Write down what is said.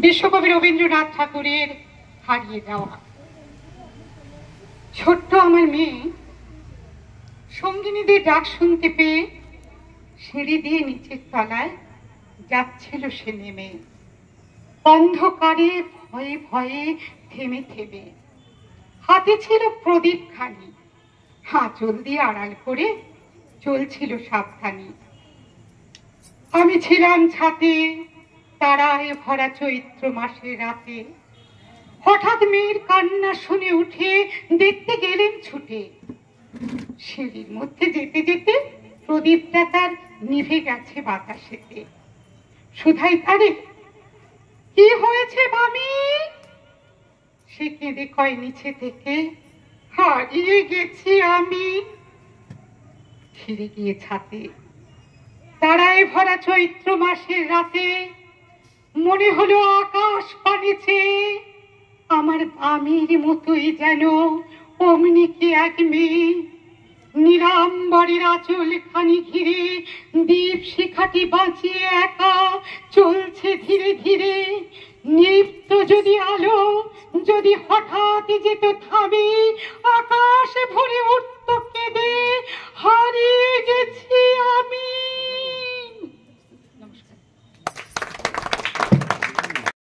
বিশ্বকবি রবীন্দ্রনাথ ঠাকুরের হারিয়ে যাওয়া। ছোট্ট আমার মেয়ে সঙ্গিনীদের ডাক শুনতে পেয়ে সিঁড়ি দিয়ে নিচের তলায় যাচ্ছিল সে নেমে, অন্ধকারে ভয়ে ভয়ে থেমে থেমে। হাতে ছিল প্রদীপ খানি, আঁচল দিয়ে আড়াল করে চলছিল সাবধানী। আমি ছিলাম ছাতে, তারায় ভরা চৈত্র মাসের রাতে। হঠাৎ মেয়ের কান্না শুনে উঠে দেখতে গেলেন ছুটে। সিঁড়ির মধ্যে যেতে যেতে প্রদীপটা তার নিভে গেছে বাতাসেতে। সুধাই তারে, কি হয়েছে মামি? সে কেঁদে কয় নিচে থেকে, হারিয়ে গেছি আমি। ফিরে গিয়ে ছাতে, তারায় ভরা চৈত্র মাসের রাতে মনে হলো আকাশ পানেছে আমার আমির মতোই যেন অমনি কি এক মেয়ে। নীলাম্বরের আঁচল খানি ঘিরে দীপ শিখাটি বাঁচিয়ে একা চলছে ধীরে ধীরে। নিপ্ত যদি আলো যদি হঠাৎ যেত থামে, আকাশে ভরে উঠত